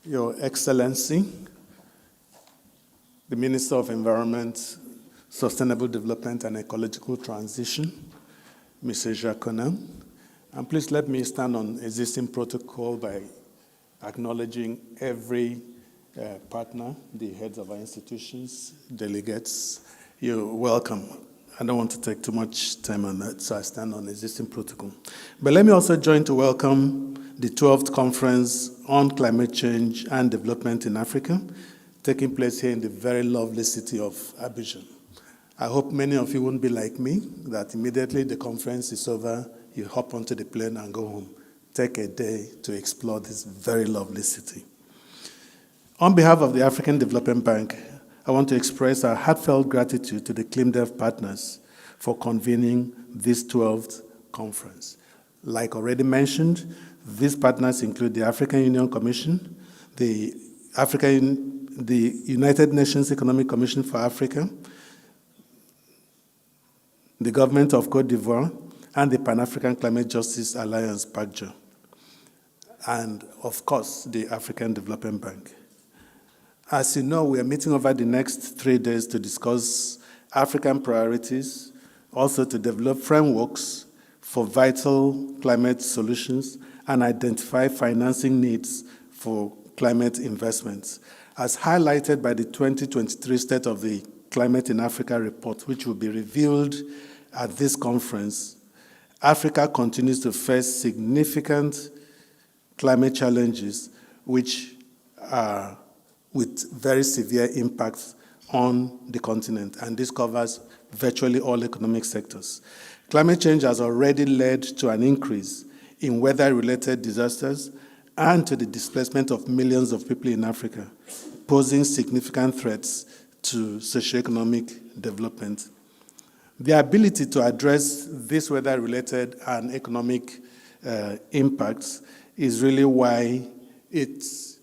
Your Excellency, the Minister of Environment, Sustainable Development and Ecological Transition, Mr. Jacques, and please let me stand on existing protocol by acknowledging every partner, the heads of our institutions, delegates. You're welcome. I don't want to take too much time on that, so I stand on existing protocol. But let me also join to welcome the 12th Conference on Climate Change and Development in Africa, taking place here in the very lovely city of Abidjan. I hope many of you won't be like me, that immediately the conference is over, you hop onto the plane and go home. Take a day to explore this very lovely city. On behalf of the African Development Bank, I want to express our heartfelt gratitude to the ClimDev partners for convening this 12th conference. Like already mentioned, these partners include the African Union Commission, the United Nations Economic Commission for Africa, the government of Cote d'Ivoire, and the Pan-African Climate Justice Alliance, PACJA, and of course, the African Development Bank. As you know, we are meeting over the next 3 days to discuss African priorities, also to develop frameworks for vital climate solutions and identify financing needs for climate investments. As highlighted by the 2023 State of the Climate in Africa report, which will be revealed at this conference, Africa continues to face significant climate challenges, which are with very severe impacts on the continent, and this covers virtually all economic sectors. Climate change has already led to an increase in weather-related disasters and to the displacement of millions of people in Africa, posing significant threats to socioeconomic development. The ability to address these weather-related and economic impacts is really why it's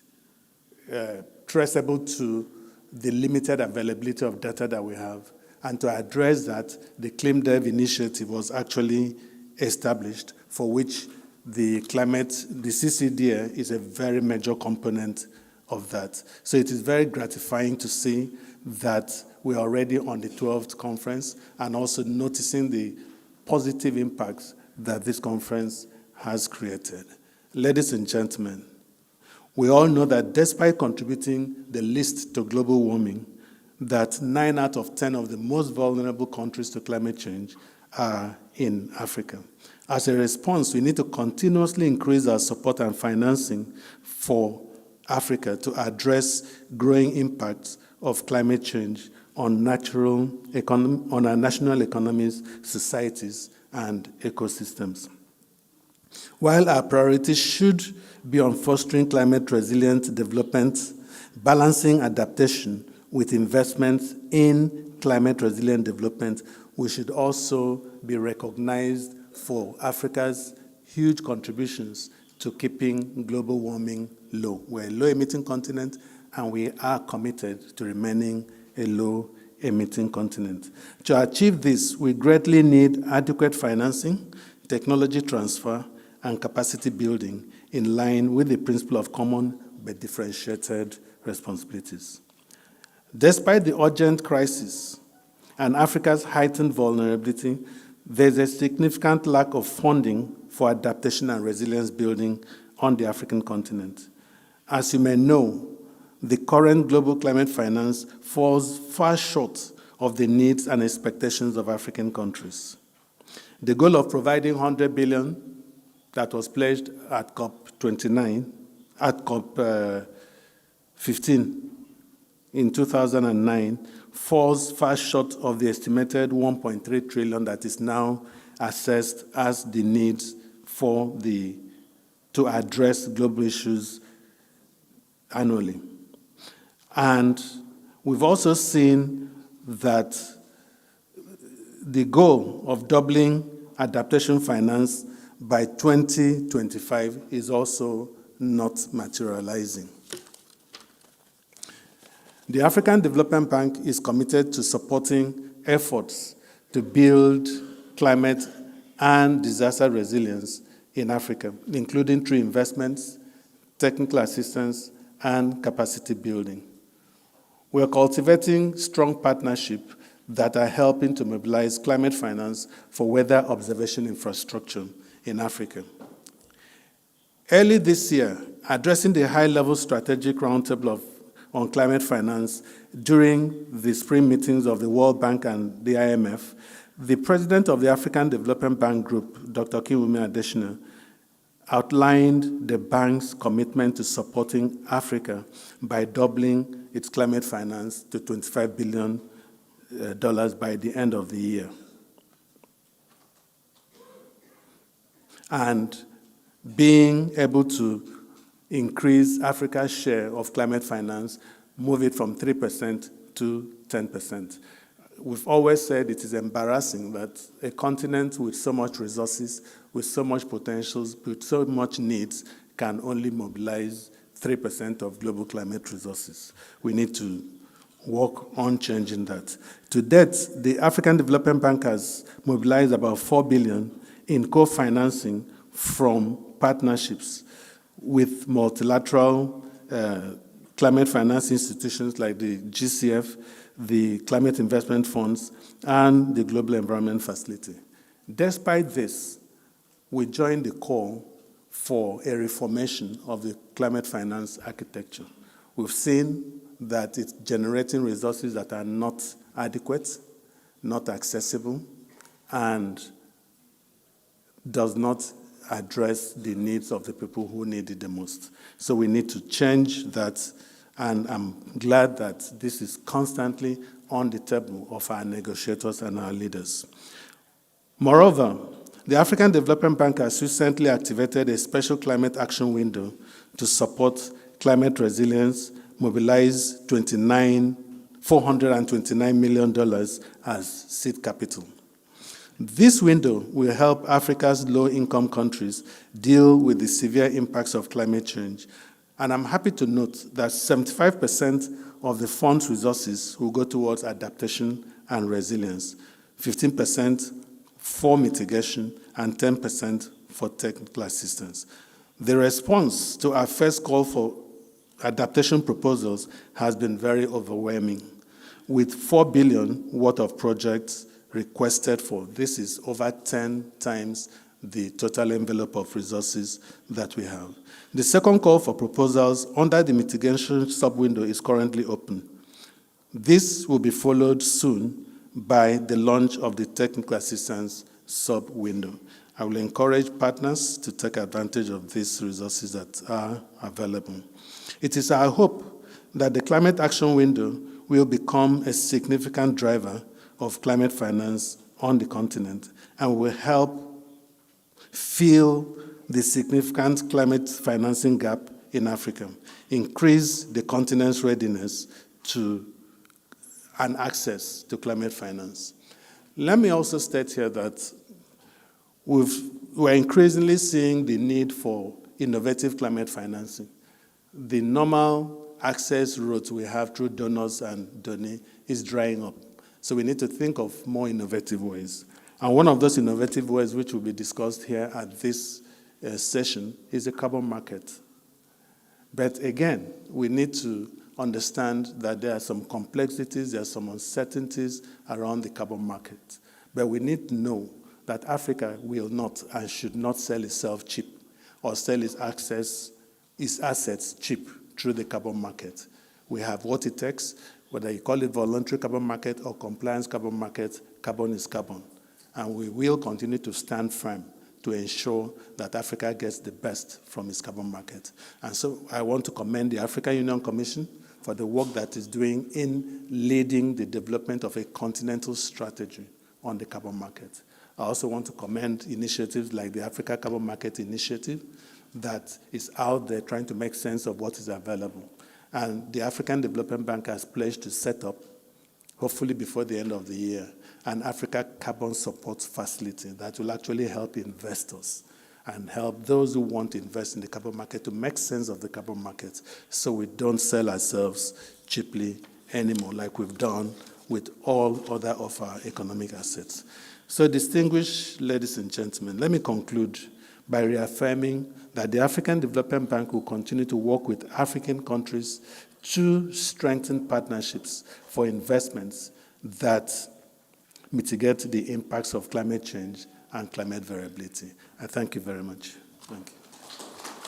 traceable to the limited availability of data that we have. And to address that, the ClimDev initiative was actually established, for which the CCDA is a very major component of that. So it is very gratifying to see that we're already on the 12th conference and also noticing the positive impacts that this conference has created. Ladies and gentlemen, we all know that despite contributing the least to global warming, that 9 out of 10 of the most vulnerable countries to climate change are in Africa. As a response, we need to continuously increase our support and financing for Africa to address growing impacts of climate change on our national economies, societies, and ecosystems. While our priorities should be on fostering climate-resilient development, balancing adaptation with investments in climate-resilient development, we should also be recognized for Africa's huge contributions to keeping global warming low. We're a low-emitting continent, and we are committed to remaining a low-emitting continent. To achieve this, we greatly need adequate financing, technology transfer, and capacity building in line with the principle of common but differentiated responsibilities. Despite the urgent crisis and Africa's heightened vulnerability, there's a significant lack of funding for adaptation and resilience building on the African continent. As you may know, the current global climate finance falls far short of the needs and expectations of African countries. The goal of providing 100 billion that was pledged at COP15 in 2009 falls far short of the estimated 1.3 trillion that is now assessed as the needs to address global issues annually. And we've also seen that the goal of doubling adaptation finance by 2025 is also not materializing. The African Development Bank is committed to supporting efforts to build climate and disaster resilience in Africa, including through investments, technical assistance, and capacity building. We are cultivating strong partnerships that are helping to mobilize climate finance for weather observation infrastructure in Africa. Early this year, addressing the high-level strategic roundtable on climate finance during the spring meetings of the World Bank and the IMF, the president of the African Development Bank Group, Dr. Kinwumi Adesina, outlined the bank's commitment to supporting Africa by doubling its climate finance to $25 billion by the end of the year. And being able to increase Africa's share of climate finance, move it from 3% to 10%. We've always said it is embarrassing that a continent with so much resources, with so much potentials, with so much needs, can only mobilize 3% of global climate resources. We need to work on changing that. To date, the African Development Bank has mobilized about $4 billion in co-financing from partnerships with multilateral climate finance institutions like the GCF, the Climate Investment Funds, and the Global Environment Facility. Despite this, we joined the call for a reformation of the climate finance architecture. We've seen that it's generating resources that are not adequate, not accessible, and does not address the needs of the people who need it the most. So we need to change that, and I'm glad that this is constantly on the table of our negotiators and our leaders. Moreover, the African Development Bank has recently activated a special climate action window to support climate resilience, mobilize $429 million as seed capital. This window will help Africa's low-income countries deal with the severe impacts of climate change. And I'm happy to note that 75% of the fund's resources will go towards adaptation and resilience, 15% for mitigation, and 10% for technical assistance. The response to our first call for adaptation proposals has been very overwhelming, with $4 billion worth of projects requested for. This is over 10 times the total envelope of resources that we have. The second call for proposals under the mitigation sub-window is currently open. This will be followed soon by the launch of the technical assistance sub-window. I will encourage partners to take advantage of these resources that are available. It is our hope that the climate action window will become a significant driver of climate finance on the continent and will help fill the significant climate financing gap in Africa, increase the continent's readiness to and access to climate finance. Let me also state here that we're increasingly seeing the need for innovative climate financing. The normal access routes we have through donors and donors is drying up. So we need to think of more innovative ways. And one of those innovative ways which will be discussed here at this session is a carbon market. But again, we need to understand that there are some complexities, there are some uncertainties around the carbon market. But we need to know that Africa will not and should not sell itself cheap or sell its assets cheap through the carbon market. We have what it takes, whether you call it voluntary carbon market or compliance carbon market, carbon is carbon. And we will continue to stand firm to ensure that Africa gets the best from its carbon market. And so I want to commend the African Union Commission for the work that it's doing in leading the development of a continental strategy on the carbon market. I also want to commend initiatives like the Africa Carbon Market Initiative that is out there trying to make sense of what is available. And the African Development Bank has pledged to set up, hopefully before the end of the year, an Africa Carbon Support Facility that will actually help investors and help those who want to invest in the carbon market to make sense of the carbon market so we don't sell ourselves cheaply anymore like we've done with all other of our economic assets. So distinguished ladies and gentlemen, let me conclude by reaffirming that the African Development Bank will continue to work with African countries to strengthen partnerships for investments that mitigate the impacts of climate change and climate variability. I thank you very much. Thank you.